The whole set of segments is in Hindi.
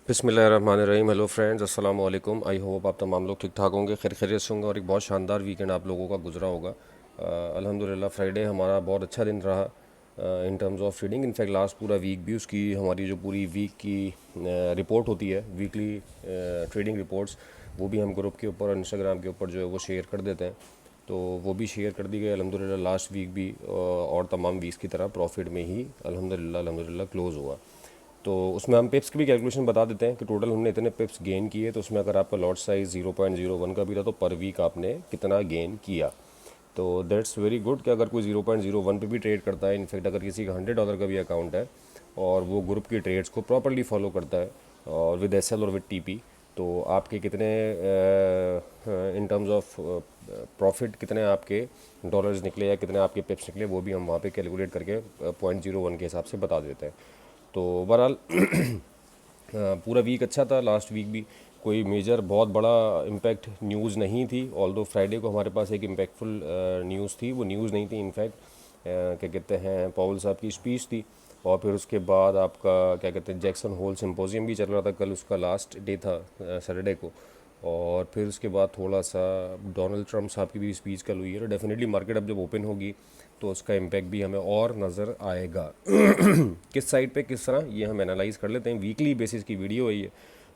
बिस्मिल्लाहिर्रहमानिर्रहीम। हेलो फ्रेंड्स, अस्सलाम वालेकुम। आई होप आप तमाम लोग ठीक ठाक होंगे, खैर खैरियत से होंगे और एक बहुत शानदार वीकेंड आप लोगों का गुजरा होगा। अल्हम्दुलिल्लाह फ्राइडे हमारा बहुत अच्छा दिन रहा in terms of trading. In fact last पूरा वीक भी उसकी हमारी जो पूरी वीक की रिपोर्ट होती है, वीकली ट्रेडिंग रिपोर्ट्स, वो भी हम ग्रुप के ऊपर और इंस्टाग्राम के ऊपर जो है वो शेयर कर देते हैं। तो वो भी शेयर कर दी गई अल्हम्दुलिल्लाह। लास्ट वीक भी और तमाम वीक्स की तरह प्रॉफिट में ही अल्हम्दुलिल्लाह क्लोज़ हुआ। तो उसमें हम पिप्स की भी कैलकुलेशन बता देते हैं कि टोटल हमने इतने पिप्स गेन किए। तो उसमें अगर आपका लॉट साइज़ 0.01 का भी था तो पर वीक आपने कितना गेन किया। तो दैट्स वेरी गुड कि अगर कोई 0.01 पे भी ट्रेड करता है, इनफैक्ट अगर किसी का $100 का भी अकाउंट है और वो ग्रुप की ट्रेड्स को प्रॉपरली फॉलो करता है और विद एस एल और विद टी पी, तो आपके कितने इन टर्म्स ऑफ प्रॉफिट कितने आपके डॉलर्स निकले या कितने आपके पिप्स निकले, वो भी हम वहाँ पे कैलकुलेट करके 0.01 के हिसाब से बता देते हैं। तो ओवरऑल पूरा वीक अच्छा था। लास्ट वीक भी कोई मेजर बहुत बड़ा इम्पैक्ट न्यूज़ नहीं थी, ऑल्दो फ्राइडे को हमारे पास एक इम्पैक्टफुल न्यूज़ थी। वो न्यूज़ नहीं थी, इनफैक्ट क्या कहते हैं, पॉवेल साहब की स्पीच थी। और फिर उसके बाद आपका क्या कहते हैं, जैक्सन होल सिम्पोजियम भी चल रहा था, कल उसका लास्ट डे था सैटरडे को। और फिर उसके बाद थोड़ा सा डोनाल्ड ट्रंप साहब की भी स्पीच कल हुई है। तो डेफिनेटली मार्केट अब जब ओपन होगी तो उसका इम्पैक्ट भी हमें और नज़र आएगा। किस साइड पे किस तरह ये हम एनालाइज कर लेते हैं। वीकली बेसिस की वीडियो है ये,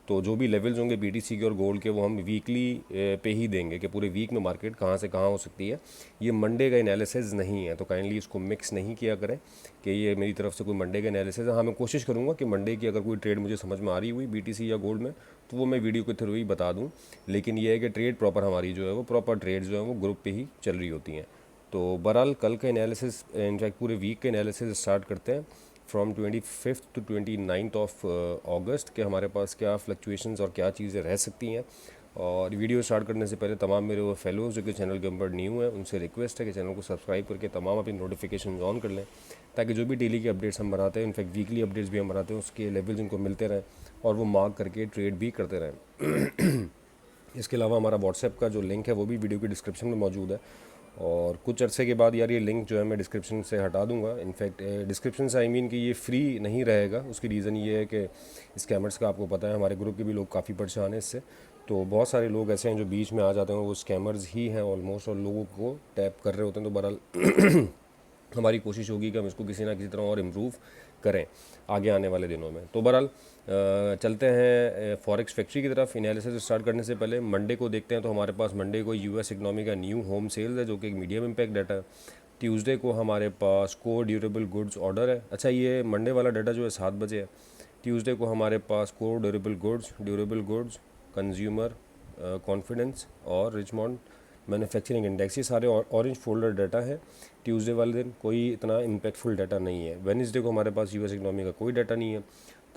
तो जो भी लेवल्स होंगे बीटीसी के और गोल्ड के वो हम वीकली पे ही देंगे कि पूरे वीक में मार्केट कहाँ से कहाँ हो सकती है। ये मंडे का एनालिसिस नहीं है, तो काइंडली इसको मिक्स नहीं किया करें कि ये मेरी तरफ से कोई मंडे का एनालिसिस है। हाँ, मैं कोशिश करूँगा कि मंडे की अगर कोई ट्रेड मुझे समझ में आ रही हुई बीटीसी या गोल्ड में तो वो मैं वीडियो के थ्रू ही बता दूँ। लेकिन ये है कि ट्रेड प्रॉपर हमारी जो है वो प्रॉपर ट्रेड जो है वो ग्रुप पे ही चल रही होती हैं। तो बहरहाल कल का एनालिसिस, इनफैक्ट पूरे वीक का एनालिसिस स्टार्ट करते हैं फ्रॉम 25 टू 29 ऑफ अगस्त के हमारे पास क्या फ्लक्चुएशंस और क्या चीज़ें रह सकती हैं। और वीडियो स्टार्ट करने से पहले तमाम मेरे वो फेलोज़ जो कि चैनल के ऊपर न्यू हैं उनसे रिक्वेस्ट है कि चैनल को सब्सक्राइब करके तमाम अपनी नोटिफिकेशन ऑन कर लें, ताकि जो भी डेली के अपडेट्स हम बनाते हैं, इनफैक्ट वीकली अपडेट्स भी हम बनाते हैं, उसके लेवल्स इनको मिलते रहें और वो मार्क करके ट्रेड भी करते रहें। इसके अलावा हमारा व्हाट्सएप का जो लिंक है वो भी वीडियो के डिस्क्रिप्शन में मौजूद है। और कुछ अरसे के बाद यार ये लिंक जो है मैं डिस्क्रिप्शन से हटा दूंगा। इनफैक्ट डिस्क्रिप्शन से आई मीन कि ये फ्री नहीं रहेगा। उसकी रीज़न ये है कि स्कैमर्स का आपको पता है, हमारे ग्रुप के भी लोग काफ़ी परेशान हैं इससे। तो बहुत सारे लोग ऐसे हैं जो बीच में आ जाते हैं, वो स्कैमर्स ही हैं ऑलमोस्ट, और लोगों को टैप कर रहे होते हैं। तो बहरहाल हमारी कोशिश होगी कि हम इसको किसी ना किसी तरह और इम्प्रूव करें आगे आने वाले दिनों में। तो बहरहाल चलते हैं फॉरेक्स फैक्ट्री की तरफ। एनालिसिस स्टार्ट करने से पहले मंडे को देखते हैं। तो हमारे पास मंडे को यूएस इकनॉमी का न्यू होम सेल्स है जो कि एक मीडियम इम्पैक्ट डाटा है। ट्यूसडे को हमारे पास कोर ड्यूरेबल गुड्स ऑर्डर है। अच्छा, ये मंडे वाला डाटा जो है 7 बजे है। ट्यूसडे को हमारे पास core durable goods, consumer confidence और रिचमॉन्ड मैन्युफैक्चरिंग इंडेक्स, ये सारे ऑरेंज फोल्डर डाटा है। ट्यूसडे वाले दिन कोई इतना इम्पैक्टफुल डाटा नहीं है। वेडनेसडे को हमारे पास यूएस इकनॉमी का कोई डाटा नहीं है।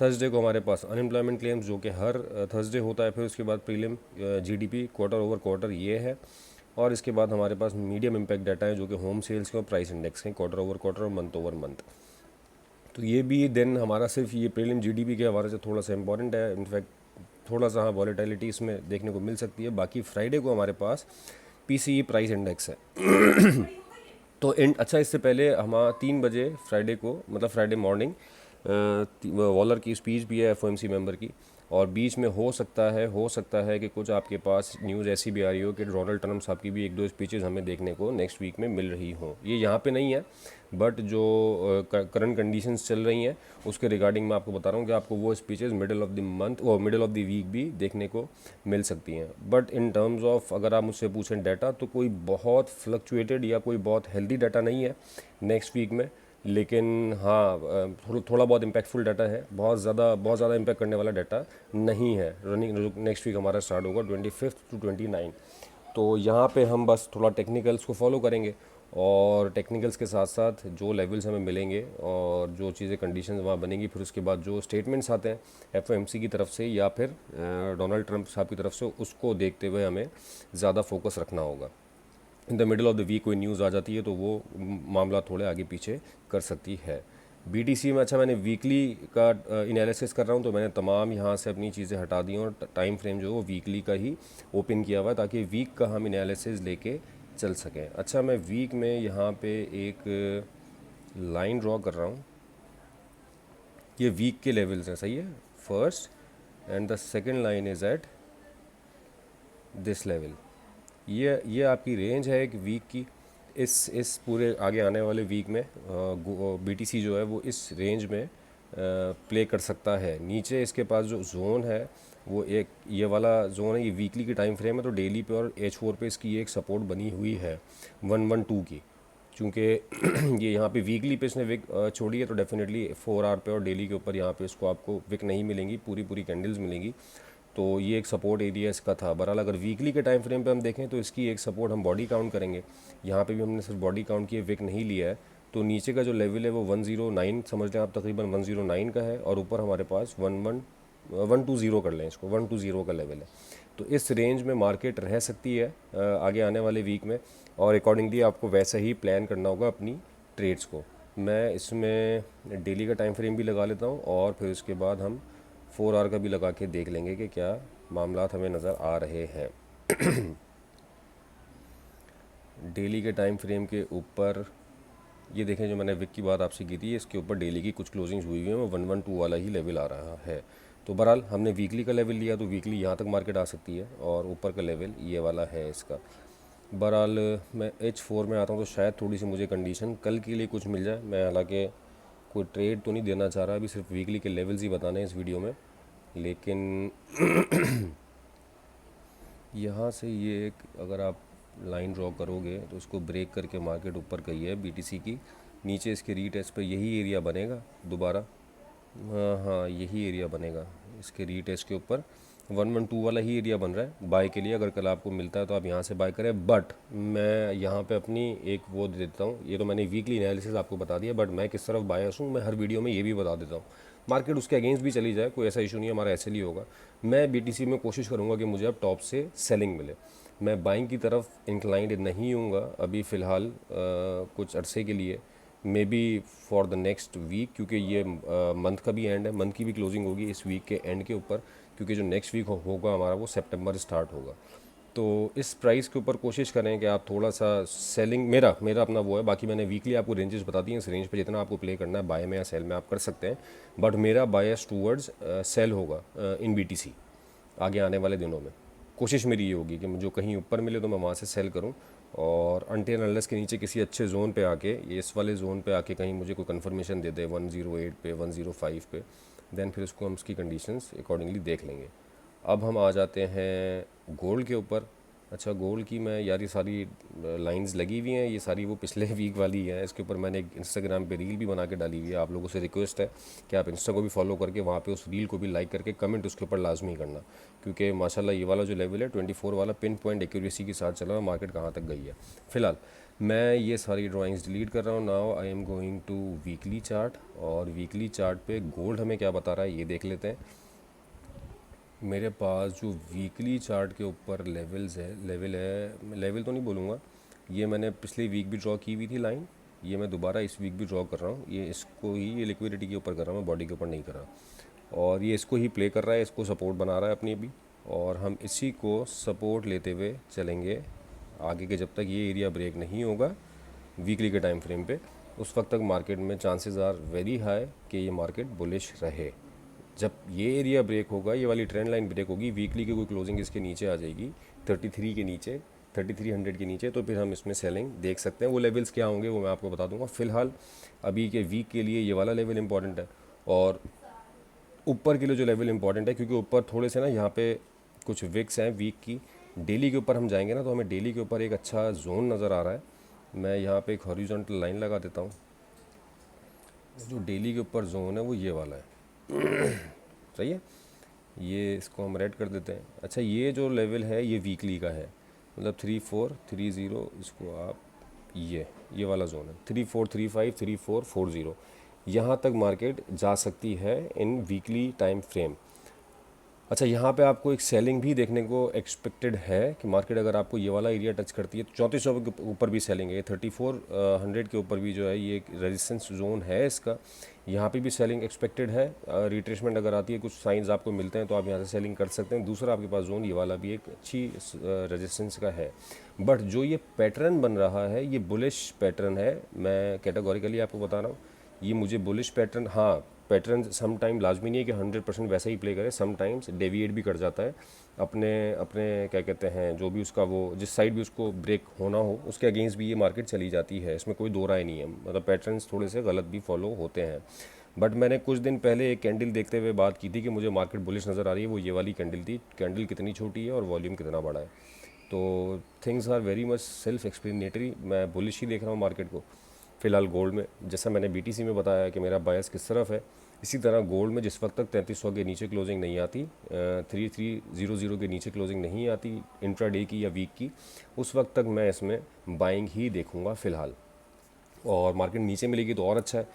थर्सडे को हमारे पास अनएम्प्लॉयमेंट क्लेम्स जो कि हर थर्सडे होता है। फिर उसके बाद prelim GDP quarter over quarter ये है। और इसके बाद हमारे पास मीडियम इम्पैक्ट डाटा है जो कि होम सेल्स के और प्राइस इंडेक्स के क्वार्टर ओवर क्वार्टर और मंथ ओवर मंथ। तो ये भी दिन हमारा सिर्फ ये प्रीलिम जीडीपी के हवाले से थोड़ा सा इंपॉर्टेंट है। इनफैक्ट थोड़ा सा हाँ वॉलेटिलिटी इसमें देखने को मिल सकती है। बाकी फ्राइडे को हमारे पास पीसीई प्राइस इंडेक्स है। तो अच्छा, इससे पहले हम 3 बजे फ्राइडे को, मतलब फ्राइडे मॉर्निंग, वॉलर की स्पीच भी है एफओएमसी मेंबर की। और बीच में हो सकता है कि कुछ आपके पास न्यूज़ ऐसी भी आ रही हो कि डोनाल्ड ट्रंप साहब की भी 1-2 स्पीचेस हमें देखने को नेक्स्ट वीक में मिल रही हो। ये यहाँ पे नहीं है, बट जो करंट कंडीशंस चल रही हैं उसके रिगार्डिंग मैं आपको बता रहा हूँ कि आपको वो speeches middle of the month और मिडिल ऑफ द वीक भी देखने को मिल सकती हैं। बट इन टर्म्स ऑफ अगर आप मुझसे पूछें डाटा, तो कोई बहुत फ्लक्चुएटेड या कोई बहुत हेल्दी डाटा नहीं है नेक्स्ट वीक में। लेकिन हाँ, थोड़ा बहुत इम्पैक्टफुल डाटा है। बहुत ज़्यादा इम्पैक्ट करने वाला डाटा नहीं है। रनिंग नेक्स्ट वीक हमारा स्टार्ट होगा 25 टू 29। तो यहाँ पे हम बस थोड़ा टेक्निकल्स को फॉलो करेंगे और टेक्निकल्स के साथ साथ जो लेवल्स हमें मिलेंगे और जो चीज़ें कंडीशंस वहाँ बनेंगी, फिर उसके बाद जो स्टेटमेंट्स आते हैं एफओएमसी की तरफ से या फिर डोनाल्ड ट्रंप साहब की तरफ से, उसको देखते हुए हमें ज़्यादा फोकस रखना होगा। In the middle of the week कोई न्यूज़ आ जाती है तो वो मामला थोड़े आगे पीछे कर सकती है। बीटीसी में अच्छा, मैंने वीकली का एनालिसिस कर रहा हूँ तो मैंने तमाम यहाँ से अपनी चीज़ें हटा दी और टाइम फ्रेम जो है वो वीकली का ही ओपन किया हुआ है, ताकि वीक का हम एनालिसिस लेके चल सकें। अच्छा, मैं वीक में यहाँ पे एक लाइन ड्रॉ कर रहा हूँ। ये वीक के लेवल्स हैं, सही है। First, and the second line is at this level. ये आपकी रेंज है एक वीक की। इस पूरे आगे आने वाले वीक में बीटीसी जो है वो इस रेंज में प्ले कर सकता है। नीचे इसके पास जो जोन है वो एक ये वाला जोन है, ये वीकली की टाइम फ्रेम है, तो डेली पे और H4 पे इसकी एक सपोर्ट बनी हुई है 112 की। चूँकि ये यहाँ पे वीकली पे इसने विक छोड़ी है, तो डेफिनेटली 4 आवर पे और डेली के ऊपर यहाँ पे इसको आपको विक नहीं मिलेंगी, पूरी पूरी कैंडल्स मिलेंगी। तो ये एक सपोर्ट एरिया इसका था। बहरहाल अगर वीकली के टाइम फ्रेम पे हम देखें तो इसकी एक सपोर्ट हम बॉडी काउंट करेंगे। यहाँ पे भी हमने सिर्फ बॉडी काउंट की है, विक नहीं लिया है। तो नीचे का जो लेवल है वो 109 समझ लें आप, तकरीबन 109 का है, और ऊपर हमारे पास 120 कर लें इसको, 120 का लेवल है। तो इस रेंज में मार्केट रह सकती है आगे आने वाले वीक में, और अकॉर्डिंगली आपको वैसा ही प्लान करना होगा अपनी ट्रेड्स को। मैं इसमें डेली का टाइम फ्रेम भी लगा लेता हूँ, और फिर उसके बाद हम 4 आवर का भी लगा के देख लेंगे कि क्या मामलात हमें नज़र आ रहे हैं। डेली के टाइम फ्रेम के ऊपर ये देखें, जो मैंने विक की बात आपसे की थी, इसके ऊपर डेली की कुछ क्लोजिंग्स हुई हुई हैं, वो 112 वाला ही लेवल आ रहा है। तो बहरहाल हमने वीकली का लेवल लिया, तो वीकली यहाँ तक मार्केट आ सकती है, और ऊपर का लेवल ये वाला है इसका। बहरहाल मैं H4 में आता हूँ, तो शायद थोड़ी सी मुझे कंडीशन कल के लिए कुछ मिल जाए। मैं हालांकि कोई ट्रेड तो नहीं देना चाह रहा, अभी सिर्फ वीकली के लेवल्स ही बताने हैं इस वीडियो में। लेकिन यहाँ से ये एक अगर आप लाइन ड्रॉ करोगे तो इसको ब्रेक करके मार्केट ऊपर गई है बीटीसी की, नीचे इसके रीटेस्ट पे यही एरिया बनेगा दोबारा। हाँ, यही एरिया बनेगा इसके रीटेस्ट के ऊपर, 112 वाला ही एरिया बन रहा है बाय के लिए। अगर कल आपको मिलता है तो आप यहाँ से बाय करें, बट मैं यहाँ पे अपनी एक वो दे देता हूँ। ये तो मैंने वीकली एनालिसिस आपको बता दिया, बट मैं किस तरफ बायस हूँ मैं हर वीडियो में ये भी बता देता हूँ। मार्केट उसके अगेंस्ट भी चली जाए, कोई ऐसा इशू नहीं है, हमारा ऐसे ही होगा। मैं बीटीसी में कोशिश करूँगा कि मुझे अब टॉप से सेलिंग मिले। मैं बाइंग की तरफ इंक्लाइंड नहीं हूँगा अभी फ़िलहाल कुछ अरसे के लिए, may be for the next week, क्योंकि ये मंथ का भी एंड है, मंथ की भी क्लोजिंग होगी इस वीक के एंड के ऊपर, क्योंकि जो नेक्स्ट वीक होगा हमारा वो सितंबर स्टार्ट होगा। तो इस प्राइस के ऊपर कोशिश करें कि आप थोड़ा सा सेलिंग, मेरा अपना वो है। बाकी मैंने वीकली आपको रेंजेस बता दी हैं, इस रेंज पे जितना आपको प्ले करना है बाय में या सेल में आप कर सकते हैं, बट मेरा बायस टूवर्ड्स सेल होगा इन बीटीसी आगे आने वाले दिनों में। कोशिश मेरी ये होगी कि मुझे कहीं ऊपर मिले तो मैं वहाँ से सेल करूँ, और अनटिल अनलेस के नीचे किसी अच्छे जोन पे आके, ये इस वाले जोन पे आके कहीं मुझे कोई कंफर्मेशन दे दे 108 पे, 105 पे, देन फिर उसको हम उसकी कंडीशंस अकॉर्डिंगली देख लेंगे। अब हम आ जाते हैं गोल्ड के ऊपर। अच्छा, गोल्ड की मैं यार ये सारी लाइंस लगी हुई हैं, ये सारी वो पिछले वीक वाली है। इसके ऊपर मैंने एक इंस्टाग्राम पे रील भी बना के डाली हुई है। आप लोगों से रिक्वेस्ट है कि आप इंस्टा को भी फॉलो करके वहाँ पे उस रील को भी लाइक करके कमेंट उसके ऊपर लाजमी करना, क्योंकि माशाल्लाह ये वाला जो लेवल है 24 वाला पिन पॉइंट एक्यूरेसी के साथ चला है, मार्केट कहाँ तक गई है। फ़िलहाल मैं ये सारी ड्राइंग्स डिलीट कर रहा हूँ। Now I am going to weekly chart, और वीकली चार्ट पे गोल्ड हमें क्या बता रहा है ये देख लेते हैं। मेरे पास जो वीकली चार्ट के ऊपर लेवल तो नहीं बोलूँगा, ये मैंने पिछले वीक भी ड्रॉ की हुई थी लाइन, ये मैं दोबारा इस वीक भी ड्रॉ कर रहा हूँ। ये इसको ही, ये लिक्विडिटी के ऊपर कर रहा हूँ मैं, बॉडी के ऊपर नहीं कर रहा, और ये इसको ही प्ले कर रहा है, इसको सपोर्ट बना रहा है अपनी भी, और हम इसी को सपोर्ट लेते हुए चलेंगे आगे के, जब तक ये एरिया ब्रेक नहीं होगा वीकली के टाइम फ्रेम पे। उस वक्त तक मार्केट में चांसेस आर वेरी हाई कि ये मार्केट बुलिश रहे। जब ये एरिया ब्रेक होगा, ये वाली ट्रेंड लाइन ब्रेक होगी, वीकली की कोई क्लोजिंग इसके नीचे आ जाएगी 33 के नीचे, 3300 के नीचे, तो फिर हम इसमें सेलिंग देख सकते हैं। वो लेवल्स क्या होंगे वो मैं आपको बता दूंगा। फ़िलहाल अभी के वीक के लिए ये वाला लेवल इंपॉर्टेंट है, और ऊपर के लिए जो लेवल इंपॉर्टेंट है, क्योंकि ऊपर थोड़े से ना यहाँ पे कुछ विक्स हैं वीक की। डेली के ऊपर हम जाएंगे ना, तो हमें डेली के ऊपर एक अच्छा जोन नज़र आ रहा है। मैं यहाँ पे एक हॉरिजॉन्टल लाइन लगा देता हूँ। जो डेली के ऊपर जोन है वो ये वाला है सही है, ये इसको हम रेड कर देते हैं। अच्छा, ये जो लेवल है ये वीकली का है, मतलब 3430, इसको आप ये वाला जोन है 3435, 3440, यहाँ तक मार्केट जा सकती है इन वीकली टाइम फ्रेम। अच्छा, यहाँ पे आपको एक सेलिंग भी देखने को एक्सपेक्टेड है कि मार्केट अगर आपको ये वाला एरिया टच करती है तो 3400 के ऊपर भी सेलिंग है, 3400 के ऊपर भी जो है ये एक रेजिस्टेंस जोन है इसका, यहाँ पे भी सेलिंग एक्सपेक्टेड है। रिट्रेसमेंट अगर आती है, कुछ साइंस आपको मिलते हैं तो आप यहाँ से सेलिंग कर सकते हैं। दूसरा, आपके पास जोन ये वाला भी एक अच्छी रेजिस्टेंस का है, बट जो ये पैटर्न बन रहा है ये बुलिश पैटर्न है। मैं कैटेगोरिकली आपको बता रहा हूँ, ये मुझे बुलिश पैटर्न, हाँ पैटर्न सम टाइम लाजमी नहीं है कि 100% वैसा ही प्ले करे, सम टाइम्स डेविएट भी कर जाता है अपने अपने क्या कहते हैं, जो भी उसका वो जिस साइड भी उसको ब्रेक होना हो उसके अगेंस्ट भी ये मार्केट चली जाती है, इसमें कोई दो राय नहीं है। मतलब पैटर्न्स थोड़े से गलत भी फॉलो होते हैं। बट मैंने कुछ दिन पहले एक कैंडल देखते हुए बात की थी कि मुझे मार्केट बुलिश नज़र आ रही है, वो ये वाली कैंडल थी। कैंडल कितनी छोटी है और वॉल्यूम कितना बड़ा है, तो things are very much self explanatory. मैं बुलिश ही देख रहा हूँ मार्केट को फ़िलहाल। गोल्ड में जैसा मैंने बीटीसी में बताया कि मेरा बायस किस तरफ है, इसी तरह गोल्ड में जिस वक्त तक 3300 के नीचे क्लोजिंग नहीं आती, 3300 के नीचे क्लोजिंग नहीं आती इंट्राडे की या वीक की, उस वक्त तक मैं इसमें बाइंग ही देखूंगा फ़िलहाल। और मार्केट नीचे मिलेगी तो और अच्छा है,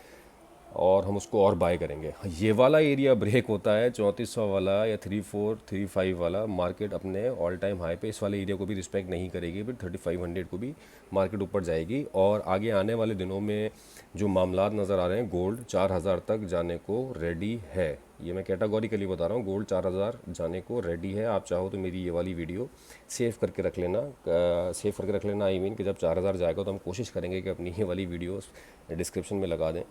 और हम उसको और बाय करेंगे। ये वाला एरिया ब्रेक होता है 3400 वाला या 3435 वाला, मार्केट अपने ऑल टाइम हाई पे इस वाले एरिया को भी रिस्पेक्ट नहीं करेगी, फिर 3500 को भी मार्केट ऊपर जाएगी। और आगे आने वाले दिनों में जो मामलात नज़र आ रहे हैं, गोल्ड 4000 तक जाने को रेडी है। ये मैं कैटेगोरिकली बता रहा हूँ, गोल्ड 4000 जाने को रेडी है। आप चाहो तो मेरी ये वाली वीडियो सेव करके रख लेना, सेव करके रख लेना। आई मीन कि जब 4000 जाएगा तो हम कोशिश करेंगे कि अपनी ये वाली वीडियोस डिस्क्रिप्शन में लगा दें।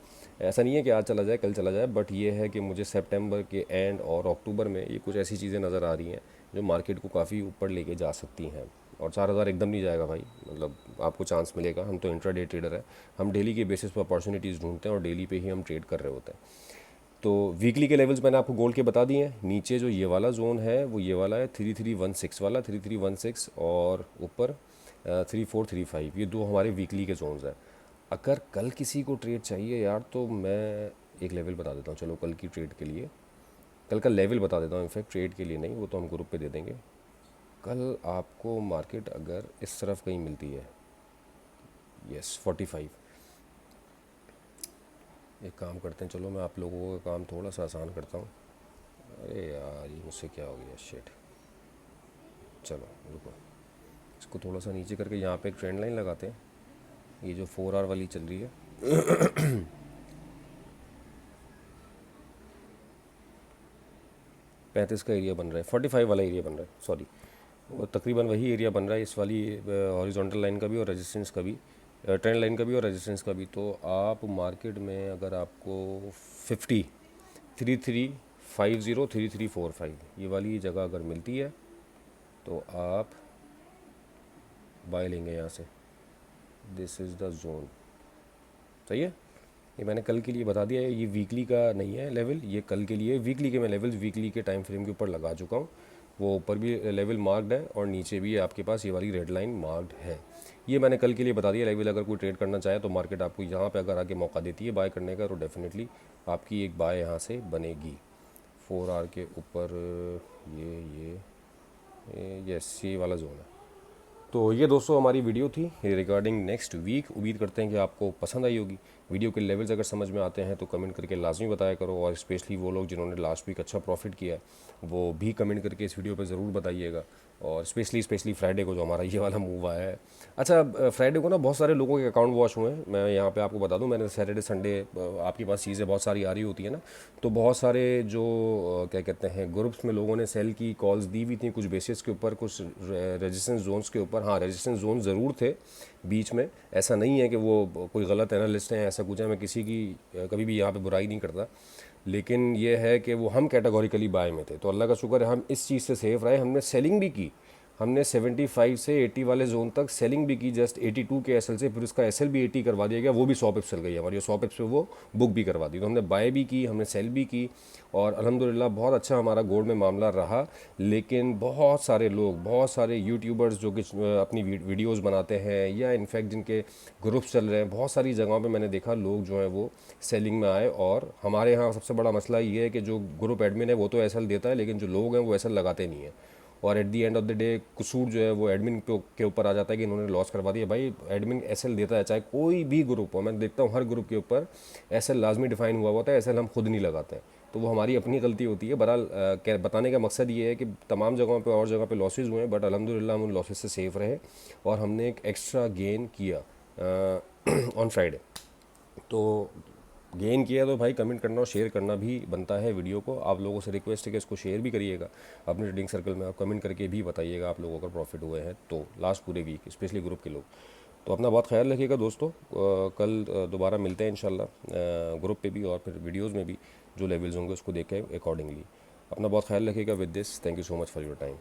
ऐसा नहीं है कि आज चला जाए कल चला जाए, बट ये है कि मुझे सितंबर के एंड और अक्टूबर में ये कुछ ऐसी चीज़ें नज़र आ रही हैं जो मार्केट को काफ़ी ऊपर लेके जा सकती हैं। और 4000 एकदम नहीं जाएगा भाई, मतलब आपको चांस मिलेगा। हम तो इंट्राडे ट्रेडर है, हम डेली के बेसिस पर अपॉर्चुनिटीज़ ढूंढते हैं और डेली पे ही हम ट्रेड कर रहे होते हैं। तो वीकली के लेवल्स मैंने आपको गोल्ड के बता दिए हैं। नीचे जो ये वाला जोन है वो ये वाला है 3316 वाला, 3316, और ऊपर 3435, ये दो हमारे वीकली के जोन्स हैं। अगर कल किसी को ट्रेड चाहिए यार, तो मैं एक लेवल बता देता हूँ। चलो कल की ट्रेड के लिए कल का लेवल बता देता हूँ, इनफैक्ट ट्रेड के लिए नहीं, वो तो हम ग्रुप पे दे देंगे। कल आपको मार्केट अगर इस तरफ कहीं मिलती है, यस 45, एक काम करते हैं, चलो मैं आप लोगों का काम थोड़ा सा आसान करता हूँ। अरे यार ये मुझसे क्या हो गया, शिट। चलो रुको, इसको थोड़ा सा नीचे करके यहाँ पे एक ट्रेंड लाइन लगाते हैं। ये जो 4 आवर वाली चल रही है 35 का एरिया बन रहा है, 45 वाला एरिया बन रहा है, सॉरी, वो तकरीबन वही एरिया बन रहा है, इस वाली हॉरिजॉन्टल लाइन का भी और रेजिस्टेंस का भी, ट्रेंड लाइन का भी और रेजिस्टेंस का भी। तो आप मार्केट में अगर आपको 50, 3350, 3345 ये वाली जगह अगर मिलती है तो आप बाय लेंगे यहाँ से। दिस इज़ द जोन, सही है। ये मैंने कल के लिए बता दिया है, ये वीकली का नहीं है लेवल, ये कल के लिए। वीकली के मैं लेवल वीकली के टाइम फ्रेम के ऊपर लगा चुका हूँ, वो ऊपर भी लेवल मार्क्ड है और नीचे भी आपके पास ये वाली रेड लाइन मार्क्ड है। ये मैंने कल के लिए बता दिया लेवल। अगर कोई ट्रेड करना चाहे तो मार्केट आपको यहाँ पे अगर आगे मौका देती है बाय करने का, तो डेफिनेटली आपकी एक बाय यहाँ से बनेगी। 4 आवर के ऊपर ये यस ये वाला जोन है। तो ये दोस्तों हमारी वीडियो थी रिगार्डिंग नेक्स्ट वीक। उम्मीद करते हैं कि आपको पसंद आई होगी। वीडियो के लेवल्स अगर समझ में आते हैं तो कमेंट करके लाजमी बताया करो, और स्पेशली वो लोग जिन्होंने लास्ट वीक अच्छा प्रॉफिट किया है वो भी कमेंट करके इस वीडियो पे ज़रूर बताइएगा। और स्पेशली फ्राइडे को जो हमारा ये वाला मूव आया है। अच्छा, फ्राइडे को ना बहुत सारे लोगों के अकाउंट वॉश हुए हैं। मैं यहाँ पे आपको बता दूँ, मैंने सैटरडे संडे आपके पास चीज़ें बहुत सारी आ रही होती है ना, तो बहुत सारे जो क्या कहते हैं ग्रुप्स में लोगों ने सेल की कॉल्स दी हुई थी कुछ बेसिस के ऊपर, कुछ रेजिस्टेंस जोन्स के ऊपर। हाँ, रेजिस्टेंस जोन ज़रूर थे बीच में, ऐसा नहीं है कि वो कोई गलत एनालिस्ट हैं ऐसा कुछ है। मैं किसी की कभी भी यहाँ पे बुराई नहीं करता, लेकिन ये है कि वो हम कैटेगोरिकली बाय में थे, तो अल्लाह का शुक्र है हम इस चीज़ से सेफ रहे। हमने सेलिंग भी की, हमने 75 से 80 वाले जोन तक सेलिंग भी की, जस्ट 82 के एसएल से, फिर उसका एसएल भी 80 करवा दिया गया, वो भी 100 पिप्स चल गई हमारी, 100 पिप्स पे वो बुक भी करवा दी। तो हमने बाय भी की, हमने सेल भी की, और अल्हम्दुलिल्लाह बहुत अच्छा हमारा गोल्ड में मामला रहा। लेकिन बहुत सारे लोग, बहुत सारे यूट्यूबर्स जो कि अपनी वीडियोज़ बनाते हैं, या इनफैक्ट जिनके ग्रुप्स चल रहे हैं, बहुत सारी जगहों पर मैंने देखा लोग जो हैं वो सेलिंग में आए। और हमारे यहाँ सबसे बड़ा मसला ये है कि जो ग्रुप एडमिन है वो तो एसएल देता है, लेकिन जो लोग हैं वो एसएल लगाते नहीं हैं। और at the end of the day कसूर जो है वो एडमिन के ऊपर आ जाता है कि इन्होंने लॉस करवा दिया। भाई एडमिन एसएल देता है, चाहे कोई भी ग्रुप हो, मैं देखता हूँ हर ग्रुप के ऊपर एसएल लाजमी डिफाइन हुआ होता है, एसएल हम खुद नहीं लगाते हैं, तो वो हमारी अपनी गलती होती है। बहरहाल बताने का मकसद ये है कि तमाम जगहों पे और जगह पे लॉसेज हुए हैं, बट अल्हम्दुलिल्लाह हम उन लॉसेज से सेफ रहे और हमने एक एक्स्ट्रा गेन किया ऑन फ्राइडे। तो गेन किया तो भाई कमेंट करना और शेयर करना भी बनता है वीडियो को। आप लोगों से रिक्वेस्ट है कि इसको शेयर भी करिएगा अपने ट्रेडिंग सर्कल में, आप कमेंट करके भी बताइएगा आप लोगों का प्रॉफिट हुए हैं तो लास्ट पूरे वीक, स्पेशली ग्रुप के लोग। तो अपना बहुत ख्याल रखिएगा दोस्तों। कल दोबारा मिलते हैं इंशाल्लाह ग्रुप पे भी और फिर वीडियोज़ में भी, जो लेवल्स होंगे उसको देखें अकॉर्डिंगली। अपना बहुत ख्याल रखिएगा। With this, thank you so much for your time.